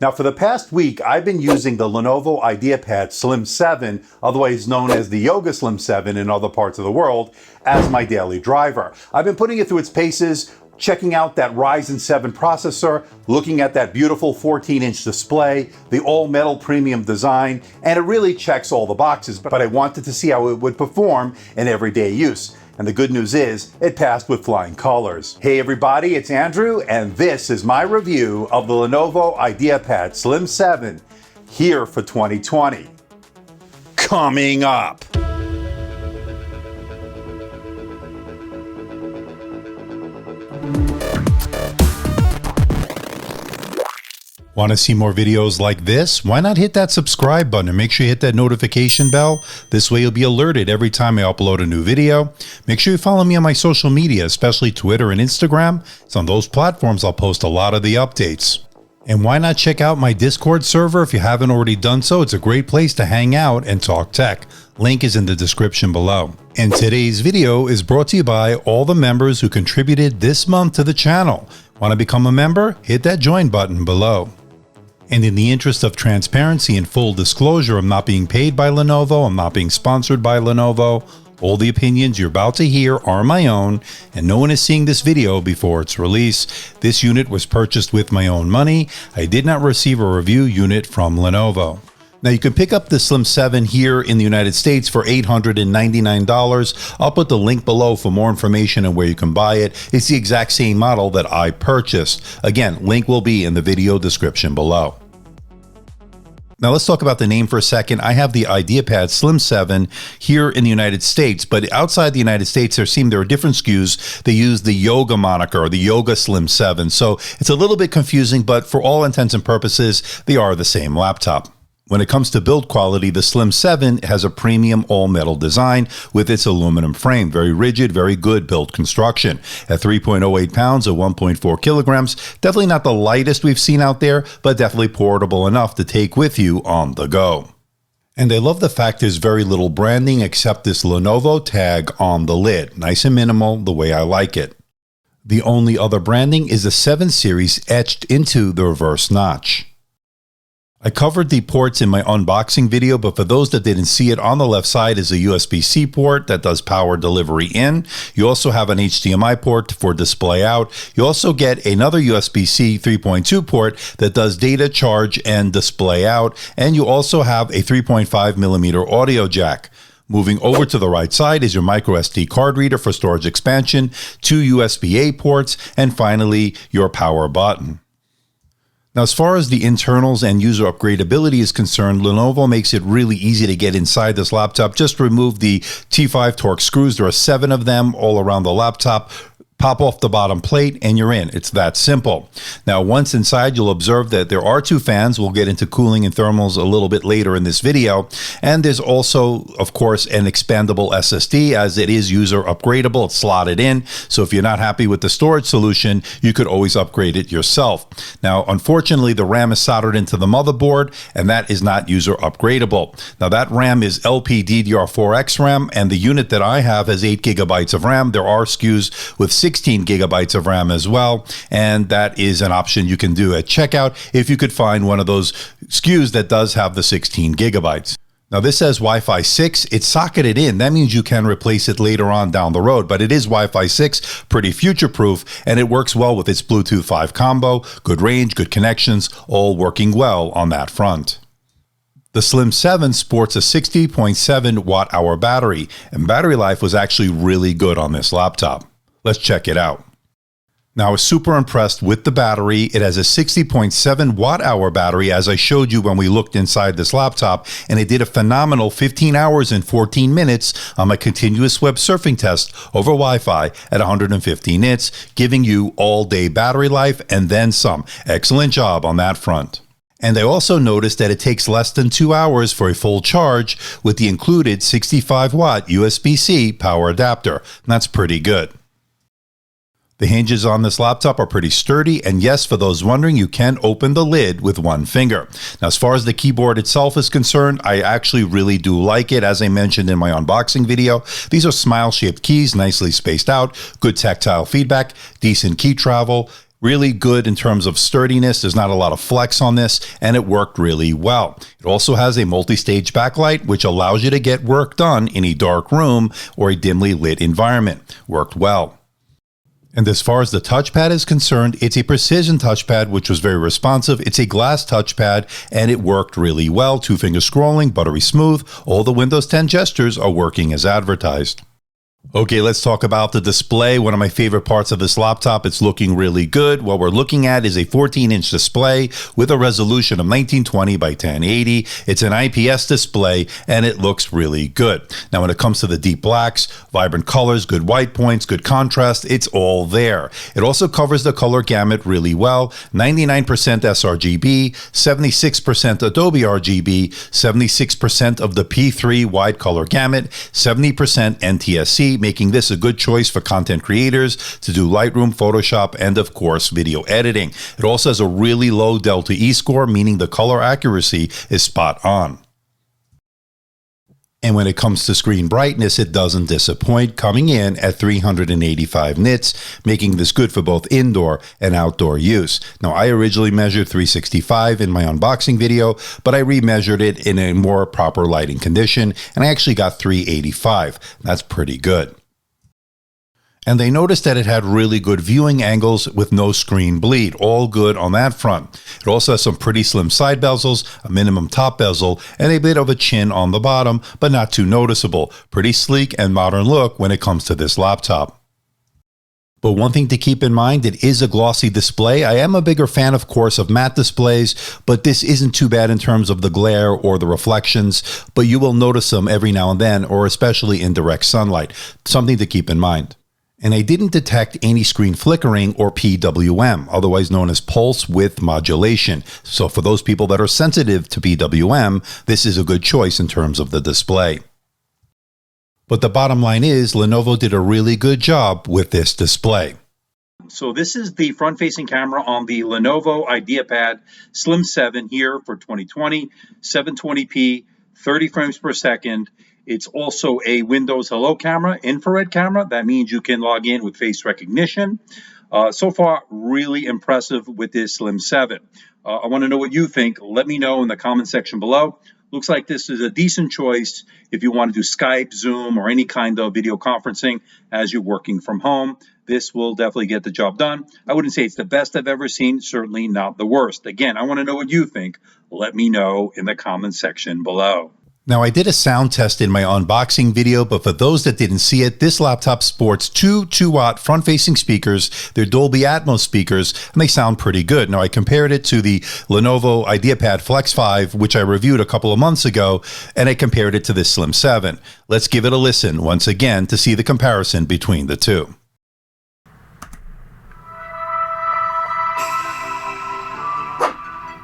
Now, for the past week, I've been using the Lenovo IdeaPad Slim 7, otherwise known as the Yoga Slim 7 in other parts of the world, as my daily driver. I've been putting it through its paces, checking out that Ryzen 7 processor, looking at that beautiful 14-inch display, the all-metal premium design, and it really checks all the boxes, but I wanted to see how it would perform in everyday use. And the good news is, it passed with flying colors. Hey everybody, it's Andrew, and this is my review of the Lenovo IdeaPad Slim 7, here for 2020. Coming up. Want to see more videos like this? Why not hit that subscribe button and make sure you hit that notification bell? This way you'll be alerted every time I upload a new video. Make sure you follow me on my social media, especially Twitter and Instagram. It's on those platforms I'll post a lot of the updates. And why not check out my Discord server if you haven't already done so? It's a great place to hang out and talk tech. Link is in the description below. And today's video is brought to you by all the members who contributed this month to the channel. Want to become a member? Hit that join button below. And in the interest of transparency and full disclosure, I'm not being paid by Lenovo, I'm not being sponsored by Lenovo. All the opinions you're about to hear are my own, and no one is seeing this video before its release. This unit was purchased with my own money. I did not receive a review unit from Lenovo. Now you can pick up the Slim 7 here in the United States for $899. I'll put the link below for more information on where you can buy it. It's the exact same model that I purchased. Again, link will be in the video description below. Now let's talk about the name for a second. I have the IdeaPad Slim 7 here in the United States, but outside the United States there are different SKUs. They use the Yoga moniker or the Yoga Slim 7. So it's a little bit confusing, but for all intents and purposes, they are the same laptop. When it comes to build quality, the Slim 7 has a premium all-metal design with its aluminum frame. Very rigid, very good build construction. At 3.08 pounds or 1.4 kilograms, definitely not the lightest we've seen out there, but definitely portable enough to take with you on the go. And I love the fact there's very little branding except this Lenovo tag on the lid. Nice and minimal, the way I like it. The only other branding is the 7 series etched into the reverse notch. I covered the ports in my unboxing video, but for those that didn't see it, on the left side is a USB-C port that does power delivery in. You also have an HDMI port for display out. You also get another USB-C 3.2 port that does data charge and display out. And you also have a 3.5mm audio jack. Moving over to the right side is your micro SD card reader for storage expansion, 2 USB-A ports, and finally your power button. Now, as far as the internals and user upgradability is concerned, Lenovo makes it really easy to get inside this laptop. Just remove the T5 Torx screws. There are 7 of them all around the laptop. Pop off the bottom plate and you're in. It's that simple. Now, once inside, you'll observe that there are 2 fans. We'll get into cooling and thermals a little bit later in this video. And there's also, of course, an expandable SSD, as it is user upgradable. It's slotted in. So if you're not happy with the storage solution, you could always upgrade it yourself. Now, unfortunately, the RAM is soldered into the motherboard, and that is not user upgradable. Now, that RAM is LPDDR4X RAM, and the unit that I have has 8 gigabytes of RAM. There are SKUs with 16 gigabytes of RAM as well, and that is an option you can do at checkout if you could find one of those SKUs that does have the 16 gigabytes. Now this says Wi-Fi 6, it's socketed in. That means you can replace it later on down the road, but it is Wi-Fi 6, pretty future-proof, and it works well with its Bluetooth 5 combo, good range, good connections, all working well on that front. The Slim 7 sports a 60.7 watt-hour battery, and battery life was actually really good on this laptop. Let's check it out. Now, I was super impressed with the battery. It has a 60.7 watt-hour battery, as I showed you when we looked inside this laptop, and it did a phenomenal 15 hours and 14 minutes on my continuous web surfing test over Wi-Fi at 150 nits, giving you all-day battery life and then some. Excellent job on that front. And I also noticed that it takes less than 2 hours for a full charge with the included 65-watt USB-C power adapter. That's pretty good. The hinges on this laptop are pretty sturdy, and yes, for those wondering, you can open the lid with one finger. Now, as far as the keyboard itself is concerned, I actually really do like it. As I mentioned in my unboxing video, these are smile-shaped keys, nicely spaced out, good tactile feedback, decent key travel, Really good in terms of sturdiness. There's not a lot of flex on this, and it worked really well. It also has a multi-stage backlight, which allows you to get work done in a dark room or a dimly lit environment. Worked well. And as far as the touchpad is concerned, it's a precision touchpad, which was very responsive. It's a glass touchpad, and it worked really well. 2-finger scrolling, buttery smooth. All the Windows 10 gestures are working as advertised. Okay, let's talk about the display. One of my favorite parts of this laptop. It's looking really good. What we're looking at is a 14-inch display with a resolution of 1920 by 1080. It's an IPS display, and it looks really good. Now, when it comes to the deep blacks, vibrant colors, good white points, good contrast, it's all there. It also covers the color gamut really well. 99% sRGB, 76% Adobe RGB, 76% of the P3 wide color gamut, 70% NTSC, making this a good choice for content creators to do Lightroom, Photoshop, and of course, video editing. It also has a really low Delta E score, meaning the color accuracy is spot on. And when it comes to screen brightness, it doesn't disappoint, coming in at 385 nits, making this good for both indoor and outdoor use. Now, I originally measured 365 in my unboxing video, but I remeasured it in a more proper lighting condition, and I actually got 385. That's pretty good. And they noticed that it had really good viewing angles with no screen bleed. All good on that front. It also has some pretty slim side bezels, a minimum top bezel, and a bit of a chin on the bottom, but not too noticeable. Pretty sleek and modern look when it comes to this laptop. But one thing to keep in mind, it is a glossy display. I am a bigger fan, of course, of matte displays, but this isn't too bad in terms of the glare or the reflections, but you will notice them every now and then, or especially in direct sunlight. Something to keep in mind. And I didn't detect any screen flickering or PWM, otherwise known as pulse width modulation. So for those people that are sensitive to PWM, this is a good choice in terms of the display. But the bottom line is, Lenovo did a really good job with this display. So this is the front-facing camera on the Lenovo IdeaPad Slim 7 here for 2020, 720p, 30 frames per second. It's also a Windows Hello camera, infrared camera. That means you can log in with face recognition. So far, really impressive with this Slim 7. I want to know what you think. Let me know in the comment section below. Looks like this is a decent choice if you want to do Skype, Zoom, or any kind of video conferencing as you're working from home. This will definitely get the job done. I wouldn't say it's the best I've ever seen, certainly not the worst. Again, I want to know what you think. Let me know in the comment section below. Now, I did a sound test in my unboxing video, but for those that didn't see it, this laptop sports two 2-watt front-facing speakers. They're Dolby Atmos speakers, and they sound pretty good. Now, I compared it to the Lenovo IdeaPad Flex 5, which I reviewed a couple of months ago, and I compared it to this Slim 7. Let's give it a listen once again to see the comparison between the two.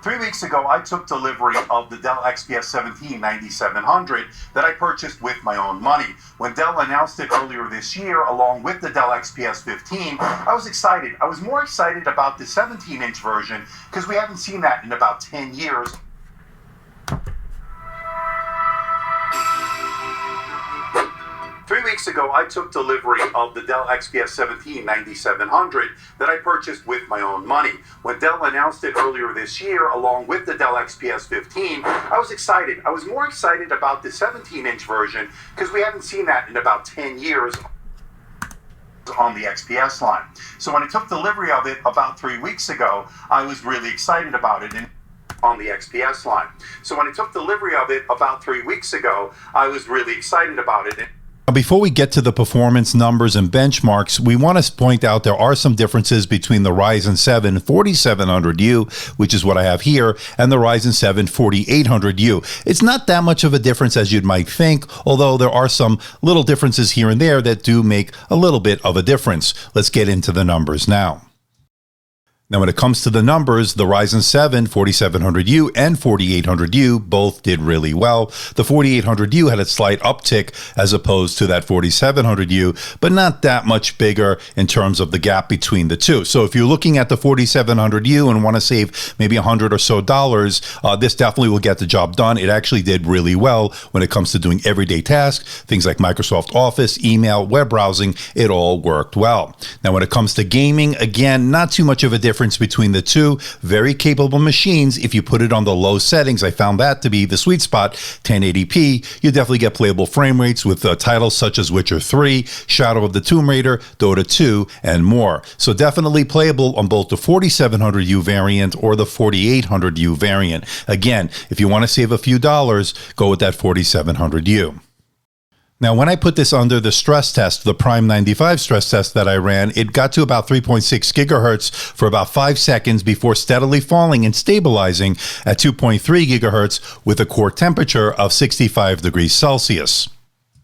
3 weeks ago, I took delivery of the Dell XPS 17 9700 that I purchased with my own money. When Dell announced it earlier this year, along with the Dell XPS 15, I was excited. I was more excited about the 17-inch version because we haven't seen that in about 10 years. 3 weeks ago, I took delivery of the Dell XPS 17 9700 that I purchased with my own money. When Dell announced it earlier this year, along with the Dell XPS 15, I was excited. I was more excited about the 17-inch version because we haven't seen that in about 10 years on the XPS line. So when I took delivery of it about 3 weeks ago, I was really excited about it. On the XPS line. So when I took delivery of it about 3 weeks ago, I was really excited about it. Now, before we get to the performance numbers and benchmarks, we want to point out there are some differences between the Ryzen 7 4700U, which is what I have here, and the Ryzen 7 4800U. It's not that much of a difference as you might think, although there are some little differences here and there that do make a little bit of a difference. Let's get into the numbers now. Now, when it comes to the numbers, the Ryzen 7 4700U and 4800U both did really well. The 4800U had a slight uptick as opposed to that 4700U, but not that much bigger in terms of the gap between the two. So if you're looking at the 4700U and want to save maybe $100 or so, this definitely will get the job done. It actually did really well when it comes to doing everyday tasks, things like Microsoft Office, email, web browsing. It all worked well. Now, when it comes to gaming, again, not too much of a difference between the two. Very capable machines. If you put it on the low settings, I found that to be the sweet spot, 1080p. You definitely get playable frame rates with titles such as Witcher 3, Shadow of the Tomb Raider, Dota 2, and more. So definitely playable on both the 4700U variant or the 4800U variant. Again, if you want to save a few dollars, go with that 4700U. Now, when I put this under the stress test, the Prime 95 stress test that I ran, it got to about 3.6 gigahertz for about 5 seconds before steadily falling and stabilizing at 2.3 gigahertz with a core temperature of 65 degrees Celsius.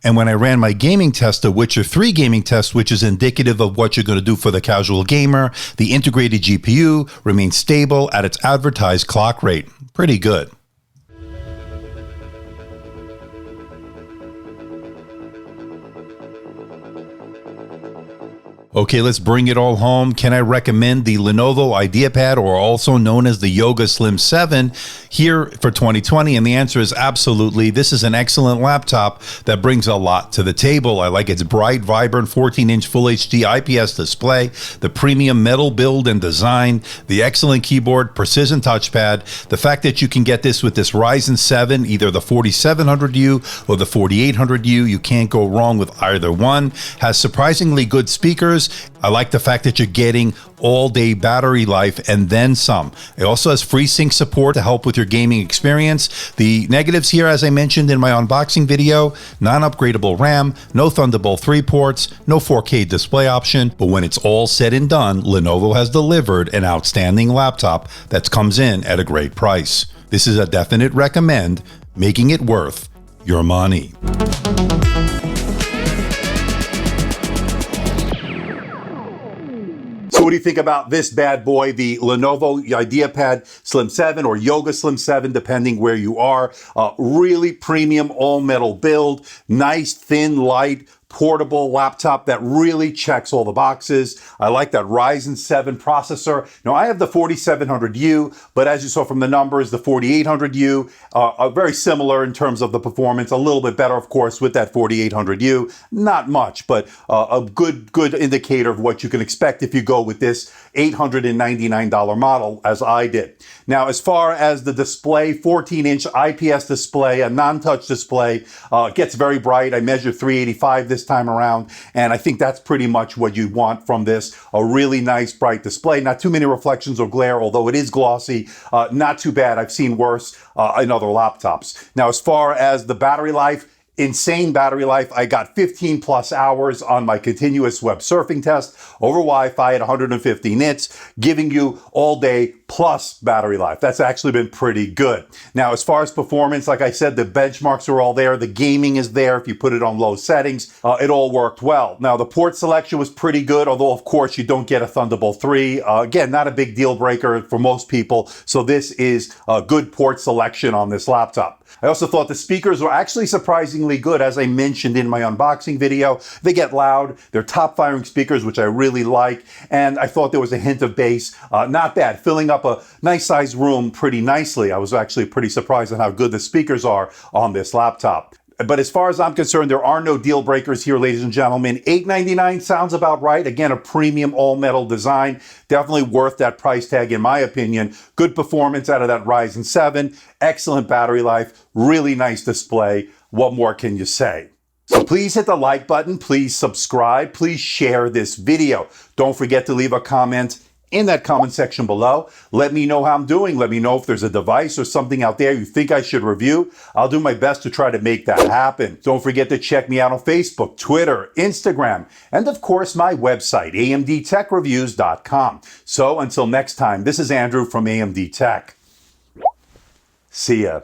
And when I ran my gaming test, the Witcher 3 gaming test, which is indicative of what you're going to do for the casual gamer, the integrated GPU remains stable at its advertised clock rate. Pretty good. Okay, let's bring it all home. Can I recommend the Lenovo IdeaPad, or also known as the Yoga Slim 7, here for 2020? And the answer is absolutely. This is an excellent laptop that brings a lot to the table. I like its bright, vibrant 14-inch Full HD IPS display, the premium metal build and design, the excellent keyboard, precision touchpad, the fact that you can get this with this Ryzen 7, either the 4700U or the 4800U. You can't go wrong with either one. Has surprisingly good speakers. I like the fact that you're getting all-day battery life and then some. It also has FreeSync support to help with your gaming experience. The negatives here, as I mentioned in my unboxing video, non-upgradable RAM, no Thunderbolt 3 ports, no 4K display option, but when it's all said and done, Lenovo has delivered an outstanding laptop that comes in at a great price. This is a definite recommend, making it worth your money. So what do you think about this bad boy, the Lenovo IdeaPad Slim 7 or Yoga Slim 7, depending where you are? Really premium all-metal build, nice, thin, light, portable laptop that really checks all the boxes. I like that Ryzen 7 processor. Now, I have the 4700U, but as you saw from the numbers, the 4800U are very similar in terms of the performance. A little bit better, of course, with that 4800U. Not much, but a good indicator of what you can expect if you go with this $899 model, as I did. Now, as far as the display, 14-inch IPS display, a non-touch display, gets very bright. I measured 385 this time around, and I think that's pretty much what you want from this. A really nice bright display, not too many reflections or glare, although it is glossy. Not too bad. I've seen worse in other laptops. Now, as far as the battery life, insane battery life. I got 15 plus hours on my continuous web surfing test over Wi-Fi at 150 nits, giving you all day plus battery life. That's actually been pretty good. Now, as far as performance, like I said, the benchmarks are all there. The gaming is there. If you put it on low settings, it all worked well. Now, the port selection was pretty good, although of course you don't get a Thunderbolt 3. Again, not a big deal breaker for most people. So this is a good port selection on this laptop. I also thought the speakers were actually surprisingly good, as I mentioned in my unboxing video. They get loud. They're top-firing speakers, which I really like. And I thought there was a hint of bass. Not bad. Filling up a nice-sized room pretty nicely. I was actually pretty surprised at how good the speakers are on this laptop. But as far as I'm concerned, there are no deal breakers here, ladies and gentlemen. $899 sounds about right. Again, a premium all-metal design. Definitely worth that price tag, in my opinion. Good performance out of that Ryzen 7. Excellent battery life. Really nice display. What more can you say? So please hit the like button. Please subscribe. Please share this video. Don't forget to leave a comment in that comment section below. Let me know how I'm doing. Let me know if there's a device or something out there you think I should review. I'll do my best to try to make that happen. Don't forget to check me out on Facebook, Twitter, Instagram, and of course my website, amdtechreviews.com. So until next time, this is Andrew from AMD Tech. See ya.